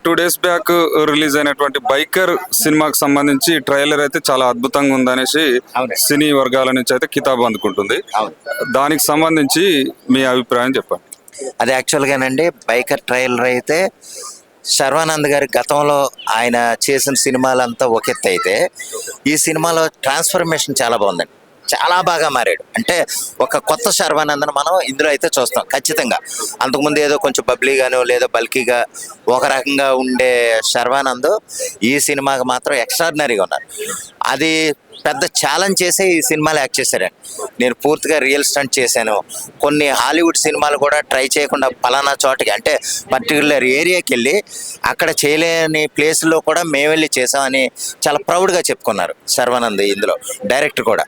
2 days back release అయినటువంటి biker సినిమాకి సంబంధించి ట్రైలర్ అయితే చాలా అద్భుతంగా ఉందనేసి సినీ వర్గాల నుంచి అయితే కితాబు అందుకుంటుంది. దానికి సంబంధించి మీ అభిప్రాయం చెప్పండి. అది యాక్చువల్గానండి బైకర్ ట్రైలర్ అయితే శర్వానంద్ గారి గతంలో ఆయన చేసిన సినిమాలంతా ఒక ఎత్తు అయితే ఈ సినిమాలో ట్రాన్స్ఫర్మేషన్ చాలా బాగుందండి. చాలా బాగా మారాడు. అంటే ఒక కొత్త శర్వానందను మనం ఇందులో అయితే చూస్తాం ఖచ్చితంగా. అంతకుముందు ఏదో కొంచెం బబ్లీగాను లేదా బల్కీగా ఒక రకంగా ఉండే శర్వానంద్ ఈ సినిమాకి మాత్రం ఎక్స్ట్రాడినరీగా ఉన్నారు. అది పెద్ద ఛాలెంజ్ చేసే ఈ సినిమాలో యాక్ట్ చేశారండి. నేను పూర్తిగా రియల్ స్టంట్ చేశాను. కొన్ని హాలీవుడ్ సినిమాలు కూడా ట్రై చేయకుండా పలానా చోటకి అంటే పర్టికులర్ ఏరియాకి వెళ్ళి అక్కడ చేయలేని ప్లేస్లో కూడా మేము వెళ్ళి చేసామని చాలా ప్రౌడ్గా చెప్పుకున్నారు శర్వానంద్ ఇందులో డైరెక్టర్ కూడా.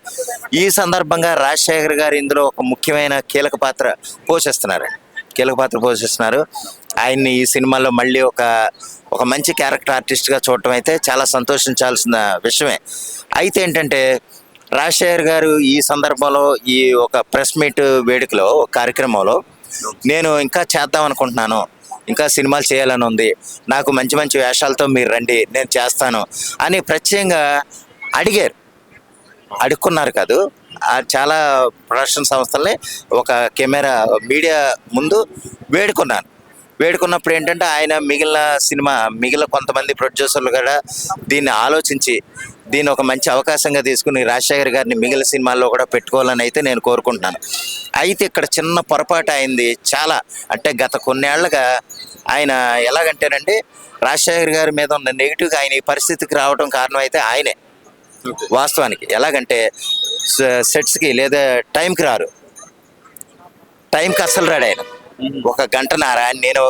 ఈ సందర్భంగా రాజశేఖర్ గారు ఇందులో ఒక ముఖ్యమైన కీలక పాత్ర పోషిస్తున్నారు. ఆయన్ని ఈ సినిమాలో మళ్ళీ ఒక మంచి క్యారెక్టర్ ఆర్టిస్ట్గా చూడటం అయితే చాలా సంతోషించాల్సిన విషయమే. అయితే ఏంటంటే రాజశేఖర్ గారు ఈ సందర్భంలో ఈ ఒక ప్రెస్ మీట్ వేడుకలో కార్యక్రమంలో నేను ఇంకా చేద్దాం అనుకుంటున్నాను, ఇంకా సినిమాలు చేయాలని ఉంది, నాకు మంచి మంచి వేషాలతో మీరు రండి నేను చేస్తాను అని ప్రత్యేకంగా అడుక్కున్నారు కాదు. చాలా ప్రొడక్షన్ సంస్థల్ని ఒక కెమెరా మీడియా ముందు వేడుకున్నప్పుడు ఏంటంటే ఆయన మిగిలిన కొంతమంది ప్రొడ్యూసర్లు కూడా దీన్ని ఆలోచించి దీన్ని ఒక మంచి అవకాశంగా తీసుకుని రాజశేఖర్ గారిని మిగిలిన సినిమాల్లో కూడా పెట్టుకోవాలని అయితే నేను కోరుకుంటున్నాను. అయితే ఇక్కడ చిన్న పొరపాటు అయింది. చాలా అంటే గత కొన్నేళ్లుగా ఆయన ఎలాగంటేనండి రాజశేఖర్ గారి మీద ఉన్న నెగిటివ్గా ఆయన ఈ పరిస్థితికి రావడం కారణం అయితే ఆయనే. వాస్తవానికి ఎలాగంటే సెట్స్కి లేదా టైంకి రారు, టైంకి అస్సలు రాడు ఆయన. 1 గంటన్నర నేను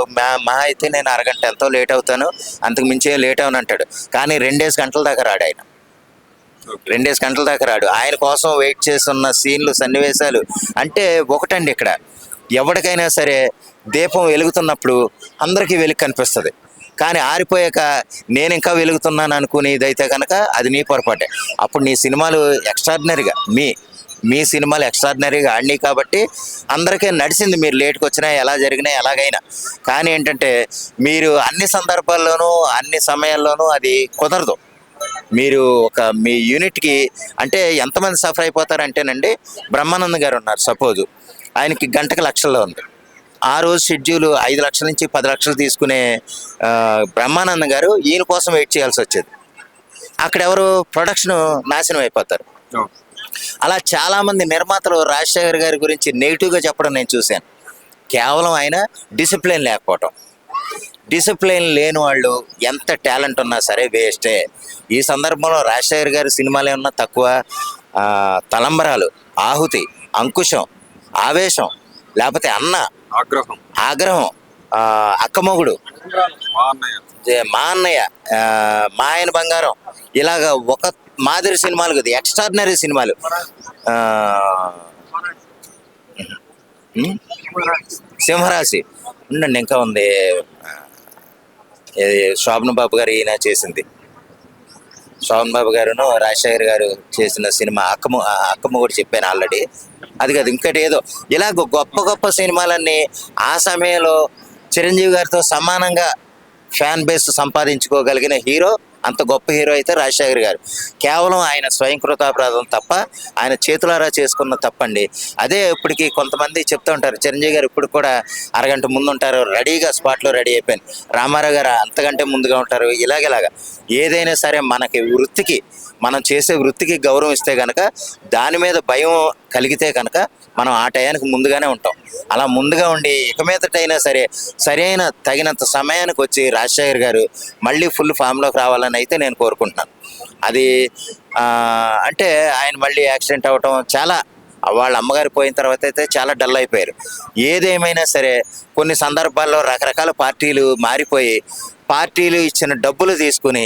అయితే నేను అరగంట ఎంతో లేట్ అవుతాను, అంతకు మించి లేట్ అవని అంటాడు. కానీ 2 గంటల దాకా రాడు ఆయన. 2 గంటల దాకా రాడు. ఆయన కోసం వెయిట్ చేస్తున్న సీన్లు సన్నివేశాలు అంటే ఒకటండి. ఇక్కడ ఎవరికైనా సరే దీపం వెలుగుతున్నప్పుడు అందరికీ వెలుగు కనిపిస్తుంది, కానీ ఆరిపోయాక నేను ఇంకా వెలుగుతున్నాను అనుకునేదైతే కనుక అది నీ పొరపాటే. అప్పుడు నీ సినిమాలు ఎక్స్ట్రాడినరీగా మీ సినిమాలు ఎక్స్ట్రాడినరీగా ఆడినాయి కాబట్టి అందరికీ నడిచింది. మీరు లేట్కి వచ్చినా ఎలా జరిగినా ఎలాగైనా. కానీ ఏంటంటే మీరు అన్ని సందర్భాల్లోనూ అన్ని సమయాల్లోనూ అది కుదరదు. మీరు మీ యూనిట్కి అంటే ఎంతమంది సఫర్ అయిపోతారంటేనండి, బ్రహ్మానంద్ గారు ఉన్నారు సపోజు, ఆయనకి గంటకి లక్షల్లో ఉంది. ఆ రోజు షెడ్యూల్ 5 లక్షల నుంచి 10 లక్షలు తీసుకునే బ్రహ్మానందం గారు ఈయన కోసం వెయిట్ చేయాల్సి వచ్చేది. అక్కడ ఎవరు ప్రొడక్షన్ నాశనం అయిపోతారు. అలా చాలామంది నిర్మాతలు రాజశేఖర్ గారి గురించి నెగిటివ్గా చెప్పడం నేను చూశాను. కేవలం ఆయన డిసిప్లిన్ లేకపోవటం. డిసిప్లిన్ లేని వాళ్ళు ఎంత టాలెంట్ ఉన్నా సరే వేస్టే. ఈ సందర్భంలో రాజశేఖర్ గారి సినిమాలు ఏమన్నా తక్కువ? తలంబరాలు, ఆహుతి, అంకుశం, ఆవేశం, లేకపోతే ఆగ్రహం, అక్కమొగుడు, మా అన్నయ్య, మా ఆయన బంగారం, ఇలాగ ఒక మాదిరి సినిమాలు కదా, ఎక్స్ట్రాడినరీ సినిమాలు. సింహరాశి ఉండండి, ఇంకా ఉంది శోభన్ బాబు గారు ఈయన చేసింది. శోభన్ బాబు గారును రాజశేఖర్ గారు చేసిన సినిమా అక్కమ్మ కూడా చెప్పాను ఆల్రెడీ. అది కాదు ఇంకటి ఏదో ఇలాగ గొప్ప సినిమాలన్నీ ఆ సమయంలో చిరంజీవి గారితో సమానంగా ఫ్యాన్ బేస్ సంపాదించుకోగలిగిన హీరో, అంత గొప్ప హీరో అయితే రాజశేఖర్ గారు. కేవలం ఆయన స్వయంకృతాపరాధం తప్ప, ఆయన చేతులారా చేసుకున్న తప్పండి. అదే ఇప్పటికి కొంతమంది చెప్తూ ఉంటారు, చిరంజీవి గారు ఇప్పుడు కూడా అరగంట ముందు ఉంటారు, రెడీగా స్పాట్లో రెడీ అయిపోయింది. రామారావు గారు అంతకంటే ముందుగా ఉంటారు. ఇలాగ ఏదైనా సరే మనకి మనం చేసే వృత్తికి గౌరవం ఇస్తే కనుక, దాని మీద భయం కలిగితే కనుక మనం ఆ టయానికి ముందుగానే ఉంటాం. అలా ముందుగా ఉండి ఇక మీదటైనా సరే సరైన తగినంత సమయానికి వచ్చి రాజశేఖర్ గారు మళ్ళీ ఫుల్ ఫామ్లోకి రావాలని అయితే నేను కోరుకుంటున్నాను. అది అంటే ఆయన మళ్ళీ యాక్సిడెంట్ అవ్వటం, చాలా వాళ్ళ అమ్మగారు పోయిన తర్వాత అయితే చాలా డల్ అయిపోయారు. ఏదేమైనా సరే కొన్ని సందర్భాల్లో రకరకాల పార్టీలు మారిపోయి పార్టీలు ఇచ్చిన డబ్బులు తీసుకుని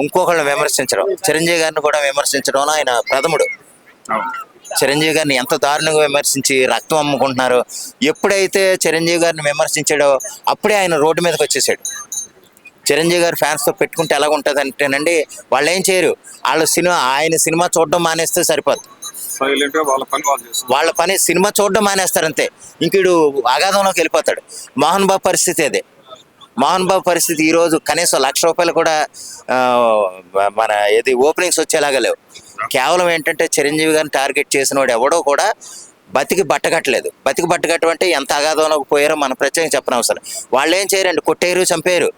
ఇంకొకళ్ళని విమర్శించడం, చిరంజీవి గారిని కూడా విమర్శించడం ఆయన ప్రథముడు. చిరంజీవి గారిని ఎంత దారుణంగా విమర్శించి రక్తం అమ్ముకుంటున్నారో, ఎప్పుడైతే చిరంజీవి గారిని విమర్శించాడో అప్పుడే ఆయన రోడ్డు మీదకి వచ్చేసాడు. చిరంజీవి గారు ఫ్యాన్స్తో పెట్టుకుంటే ఎలాగుంటుంది అంటేనండి, వాళ్ళు ఏం చేయరు, ఆయన సినిమా చూడడం మానేస్తే సరిపోదు. వాళ్ళ పని సినిమా చూడడం మానేస్తారు అంతే. ఇంకీడు అగాధంలోకి వెళ్ళిపోతాడు. మోహన్ బాబు పరిస్థితి అదే. మోహన్ బాబు పరిస్థితి ఈరోజు కనీసం ₹1,00,000 కూడా ఆ, మన ఏది ఓపెనింగ్స్ వచ్చేలాగా లేవు. కేవలం ఏంటంటే చిరంజీవి గారిని టార్గెట్ చేసిన వాడు ఎవడో కూడా బతికి బట్టకట్టలేదు. బతికి బట్టకట్టం అంటే ఎంత అగాధంలోకి పోయారో మనం ప్రత్యేకంగా చెప్పనవసరం. వాళ్ళు ఏం చేయరండి, కొట్టేరు చంపేరు.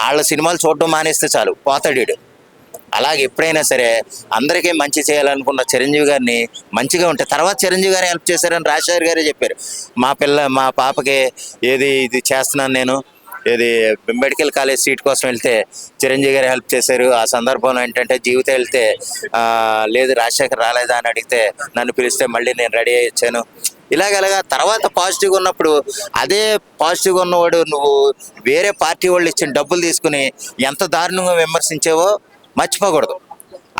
వాళ్ళ సినిమాలు చూడడం మానేస్తే చాలు పోతాడు వీడు. అలాగే ఎప్పుడైనా సరే అందరికీ మంచి చేయాలనుకున్న చిరంజీవి గారిని మంచిగా ఉంటే తర్వాత చిరంజీవి గారు హెల్ప్ చేశారని రాజశేఖర్ గారే చెప్పారు. మా పాపకి ఇది చేస్తున్నాను నేను, ఇది మెడికల్ కాలేజ్ సీట్ కోసం వెళ్తే చిరంజీవి గారు హెల్ప్ చేశారు. ఆ సందర్భంలో ఏంటంటే జీవితం వెళ్తే లేదు రాజశేఖర్ రాలేదా అని అడిగితే నన్ను పిలిస్తే మళ్ళీ నేను రెడీ అయ్యి వచ్చాను. ఇలాగలాగా తర్వాత పాజిటివ్గా ఉన్నప్పుడు అదే పాజిటివ్గా ఉన్నవాడు నువ్వు వేరే పార్టీ వాళ్ళు ఇచ్చిన డబ్బులు తీసుకుని ఎంత దారుణంగా విమర్శించావో మర్చిపోకూడదు.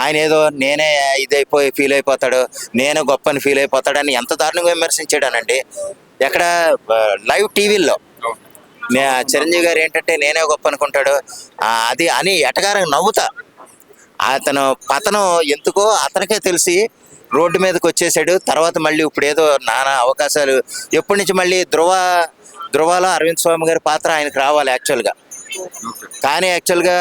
ఆయన ఏదో నేనే ఇదైపోయి ఫీల్ అయిపోతాడు, నేను గొప్పని ఫీల్ అయిపోతాడని ఎంత దారుణంగా విమర్శించాడానండి. ఎక్కడ లైవ్ టీవీల్లో చిరంజీవి గారు ఏంటంటే నేనే గొప్ప అనుకుంటాడు, అది అని ఎటగారం నవ్వుతా. అతను పతనం ఎందుకో అతనికే తెలిసి రోడ్డు మీదకి వచ్చేసాడు. తర్వాత మళ్ళీ ఇప్పుడు ఏదో నానా అవకాశాలు ఎప్పటి నుంచి మళ్ళీ ధృవాలో అరవింద్ స్వామి గారి పాత్ర ఆయనకు రావాలి యాక్చువల్గా. కానీ యాక్చువల్గా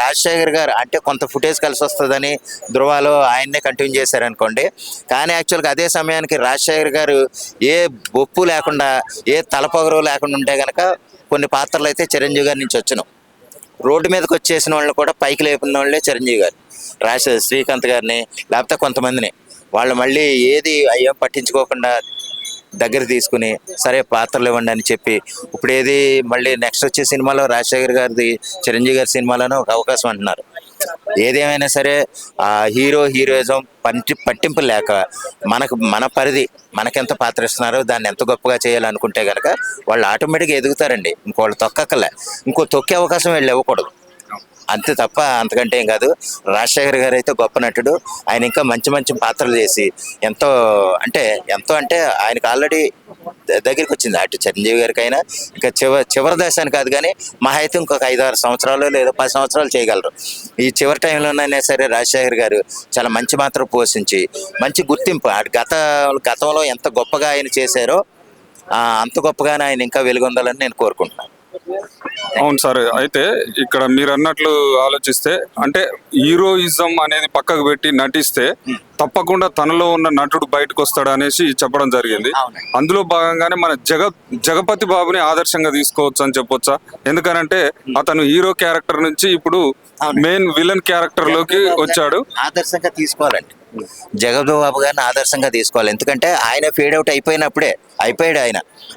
రాజశేఖర్ గారు అంటే కొంత ఫుటేజ్ కలిసి వస్తుందని ధృవాలో ఆయన్నే కంటిన్యూ చేశారనుకోండి. కానీ యాక్చువల్గా అదే సమయానికి రాజశేఖర్ గారు ఏ బొప్పు లేకుండా ఏ తలపొగరు లేకుండా ఉంటే కనుక కొన్ని పాత్రలు అయితే చిరంజీవి గారి నుంచి వచ్చినాం. రోడ్డు మీదకి వచ్చేసిన వాళ్ళని కూడా పైకి లేపిన వాళ్ళే చిరంజీవి గారు, శ్రీకాంత్ గారిని లేకపోతే కొంతమందిని వాళ్ళు మళ్ళీ ఏది అయ్యో పట్టించుకోకుండా దగ్గర తీసుకుని సరే పాత్రలు ఇవ్వండి అని చెప్పి ఇప్పుడు ఏది మళ్ళీ నెక్స్ట్ వచ్చే సినిమాలో రాజశేఖర్ గారిది చిరంజీవి గారి సినిమాలోనే ఒక అవకాశం అంటున్నారు. ఏదేమైనా సరే ఆ హీరోయిజం పట్టింపు లేక మన పరిధి మనకెంత పాత్ర ఇస్తున్నారో దాన్ని ఎంత గొప్పగా చేయాలనుకుంటే కనుక వాళ్ళు ఆటోమేటిక్గా ఎదుగుతారండి. ఇంకోళ్ళు తొక్కక్కలే, ఇంకో తొక్కే అవకాశం వీళ్ళు ఇవ్వకూడదు. అంతే తప్ప అంతకంటే ఏం కాదు. రాజశేఖర్ గారు అయితే గొప్ప నటుడు. ఆయన ఇంకా మంచి మంచి పాత్రలు చేసి ఎంతో అంటే ఆయనకు ఆల్రెడీ దగ్గరికి వచ్చింది. అటు చిరంజీవి గారికి అయినా ఇంకా చివరి దశాన్ని కాదు కానీ మహా అయితే ఇంకొక 5-6 సంవత్సరాలు లేదా 10 సంవత్సరాలు చేయగలరు. ఈ చివరి టైంలోనైనా సరే రాజశేఖర్ గారు చాలా మంచి పాత్ర పోషించి మంచి గుర్తింపు గతంలో ఎంత గొప్పగా ఆయన చేశారో అంత గొప్పగానే ఆయన ఇంకా వెలుగొందాలని నేను కోరుకుంటున్నాను. అవును సార్, అయితే ఇక్కడ మీరు అన్నట్లు ఆలోచిస్తే అంటే హీరోయిజం అనేది పక్కకు పెట్టి నటిస్తే తప్పకుండా తనలో ఉన్న నటుడు బయటకు వస్తాడు అనేసి చెప్పడం జరిగింది. అందులో భాగంగానే మన జగపతి బాబుని ఆదర్శంగా తీసుకోవచ్చు అని చెప్పొచ్చా? ఎందుకనంటే అతను హీరో క్యారెక్టర్ నుంచి ఇప్పుడు మెయిన్ విలన్ క్యారెక్టర్ లోకి వచ్చాడు. ఆదర్శంగా తీసుకోవాలండి, జగపతి బాబు గారిని ఆదర్శంగా తీసుకోవాలి. ఎందుకంటే ఆయన ఫేడ్ అవుట్ అయిపోయాడు.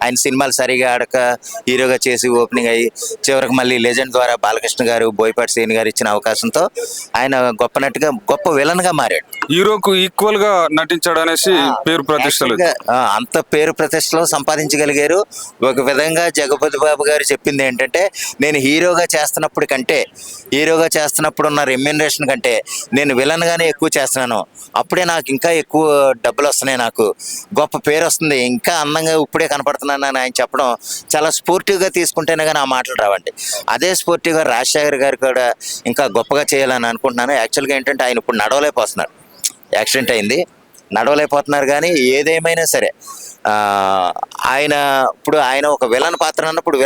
ఆయన సినిమాలు సరిగా ఆడక హీరోగా చేసి ఓపెనింగ్ అయ్యి చివరికి మళ్ళీ లెజెండ్ ద్వారా బాలకృష్ణ గారు, బోయపాటి శ్రీని గారు ఇచ్చిన అవకాశంతో ఆయన గొప్ప నటిగా గొప్ప విలన్ గా మారాడు. హీరోకు ఈక్వల్ గా నటించాడు అనేసి పేరు ప్రతిష్టలు అంత పేరు ప్రతిష్టలు సంపాదించగలిగారు. ఒక విధంగా జగపతి బాబు గారు చెప్పింది ఏంటంటే నేను హీరోగా చేస్తున్నప్పుడు ఉన్న రెమ్యూనరేషన్ కంటే నేను విలన్ గానే ఎక్కువ చేస్తున్నాను, అప్పుడే నాకు ఇంకా ఎక్కువ డబ్బులు వస్తున్నాయి, నాకు గొప్ప పేరు వస్తుంది, ఇంకా అందంగా ఇప్పుడే కనపడుతున్నాను అని ఆయన చెప్పడం చాలా స్పోర్టివ్గా తీసుకుంటేనే కానీ ఆ మాటలు రావండి. అదే స్పోర్టివ్గా రాజశేఖర్ గారు కూడా ఇంకా గొప్పగా చేయాలని అనుకుంటున్నాను. యాక్చువల్గా ఏంటంటే ఆయన ఇప్పుడు నడవలేకపోతున్నారు, యాక్సిడెంట్ అయింది, నడవలేకపోతున్నారు. కానీ ఏదేమైనా సరే ఆయన ఒక విలన్ పాత్ర అన్నప్పుడు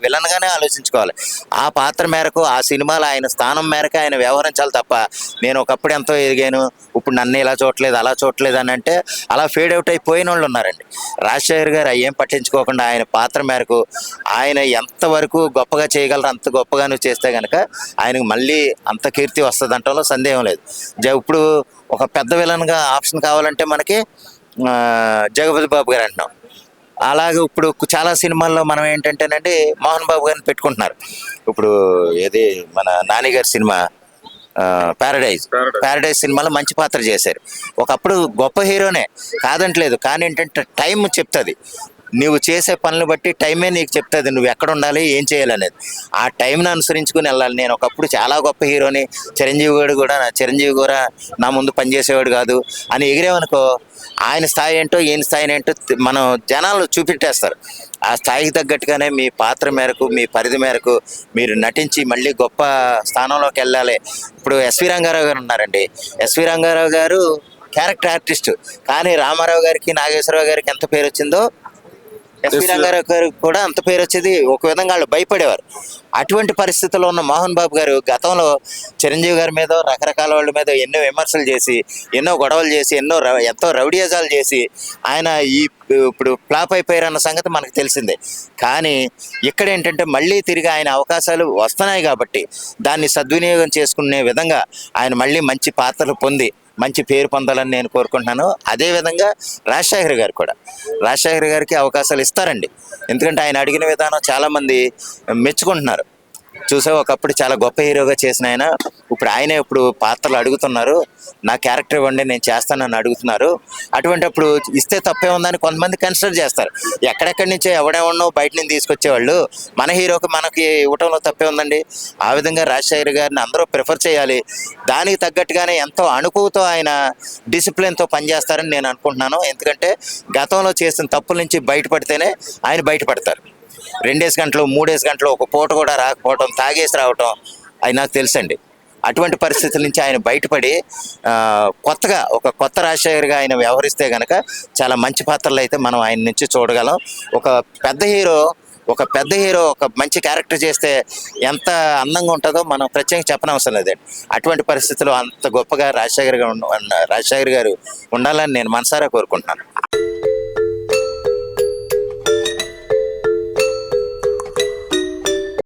విలన్గానే ఆలోచించుకోవాలి. ఆ పాత్ర మేరకు ఆ సినిమాలో ఆయన స్థానం మేరకు ఆయన వ్యవహరించాలి తప్ప నేను ఒకప్పుడు ఎంతో ఎదిగాను ఇప్పుడు నన్ను ఇలా చూడట్లేదు అలా చూడట్లేదు అని అంటే అలా ఫేడ్ అవుట్ అయిపోయిన వాళ్ళు ఉన్నారండి. రాజశేఖర్ గారు ఏం పట్టించుకోకుండా ఆయన పాత్ర మేరకు ఆయన ఎంతవరకు గొప్పగా చేయగలరు అంత గొప్పగా నువ్వు చేస్తే కనుక ఆయనకు మళ్ళీ అంత కీర్తి వస్తుంది అంటంలో సందేహం లేదు. ఇప్పుడు ఒక పెద్ద విలన్గా ఆప్షన్ కావాలంటే మనకి జగపతి బాబు గారు అంటున్నాం. అలాగే ఇప్పుడు చాలా సినిమాల్లో మనం ఏంటంటేనండి మోహన్ బాబు గారిని పెట్టుకుంటున్నారు. ఇప్పుడు ఏది మన నాని గారి సినిమా ప్యారడైజ్ సినిమాలో మంచి పాత్ర చేశారు. ఒకప్పుడు గొప్ప హీరోనే కాదంటలేదు, కానీ ఏంటంటే టైం చెప్తుంది, నువ్వు చేసే పనులు బట్టి టైమే నీకు చెప్తుంది నువ్వు ఎక్కడ ఉండాలి ఏం చేయాలనేది. ఆ టైంని అనుసరించుకుని వెళ్ళాలి. నేను ఒకప్పుడు చాలా గొప్ప హీరోని, చిరంజీవి కూడా నా ముందు పనిచేసేవాడు కాదు అని ఎగిరేవనుకో ఆయన స్థాయి ఏంటో ఈయన స్థాయి ఏంటో మనం జనాలు చూపెట్టేస్తారు. ఆ స్థాయికి తగ్గట్టుగానే మీ పాత్ర మేరకు మీ పరిధి మేరకు మీరు నటించి మళ్ళీ గొప్ప స్థానంలోకి వెళ్ళాలి. ఇప్పుడు ఎస్వి రంగారావు గారు ఉన్నారండి. ఎస్వి రంగారావు గారు క్యారెక్టర్ ఆర్టిస్ట్, కానీ రామారావు గారికి నాగేశ్వరరావు గారికి ఎంత పేరు వచ్చిందో ఎస్పి రంగారావు గారు కూడా అంత పేరు వచ్చేది. ఒక విధంగా వాళ్ళు భయపడేవారు. అటువంటి పరిస్థితుల్లో ఉన్న మోహన్ బాబు గారు గతంలో చిరంజీవి గారి మీద రకరకాల వాళ్ళ మీద ఎన్నో విమర్శలు చేసి, ఎన్నో గొడవలు చేసి, ఎంతో రౌడీజాలు చేసి ఆయన ఇప్పుడు ఫ్లాప్ అయిపోయారన్న సంగతి మనకు తెలిసిందే. కానీ ఇక్కడ ఏంటంటే మళ్ళీ తిరిగి ఆయన అవకాశాలు వస్తున్నాయి కాబట్టి దాన్ని సద్వినియోగం చేసుకునే విధంగా ఆయన మళ్ళీ మంచి పాత్రలు పొంది మంచి పేరు పొందాలని నేను కోరుకుంటున్నాను. అదేవిధంగా రాజశేఖర్ గారికి అవకాశాలు ఇస్తారండి. ఎందుకంటే ఆయన అడిగిన విధానం చాలామంది మెచ్చుకుంటున్నారు. చూసా, ఒకప్పుడు చాలా గొప్ప హీరోగా చేసిన ఆయన ఇప్పుడు పాత్రలు అడుగుతున్నారు, నా క్యారెక్టర్ ఇవ్వండి నేను చేస్తానని అడుగుతున్నారు. అటువంటిప్పుడు ఇస్తే తప్పే ఉందని కొంతమంది కన్సిడర్ చేస్తారు. ఎక్కడెక్కడి నుంచో ఎవడెవడనో బయట నుంచి తీసుకొచ్చేవాళ్ళు మన హీరోకి మనకి ఇవ్వటంలో తప్పే ఉందండి. ఆ విధంగా రాజశేఖర్ గారిని అందరూ ప్రిఫర్ చేయాలి. దానికి తగ్గట్టుగానే ఎంతో అణుకువతో ఆయన డిసిప్లిన్తో పనిచేస్తారని నేను అనుకుంటున్నాను. ఎందుకంటే గతంలో చేసిన తప్పుల నుంచి బయటపడితేనే ఆయన బయటపడతారు. 2 గంటలు 3 గంటలు ఒక పూట కూడా రాకపోవటం, తాగేసి రావటం అది నాకు తెలుసండి. అటువంటి పరిస్థితుల నుంచి ఆయన బయటపడి కొత్తగా ఒక కొత్త రాజశేఖర్గా ఆయన వ్యవహరిస్తే కనుక చాలా మంచి పాత్రలు అయితే మనం ఆయన నుంచి చూడగలం. ఒక పెద్ద హీరో ఒక మంచి క్యారెక్టర్ చేస్తే ఎంత అందంగా ఉంటుందో మనం ప్రత్యేకంగా చెప్పనవసరం లేదండి. అటువంటి పరిస్థితుల్లో అంత గొప్పగా రాజశేఖర్ గారు ఉండాలని నేను మనసారా కోరుకుంటున్నాను.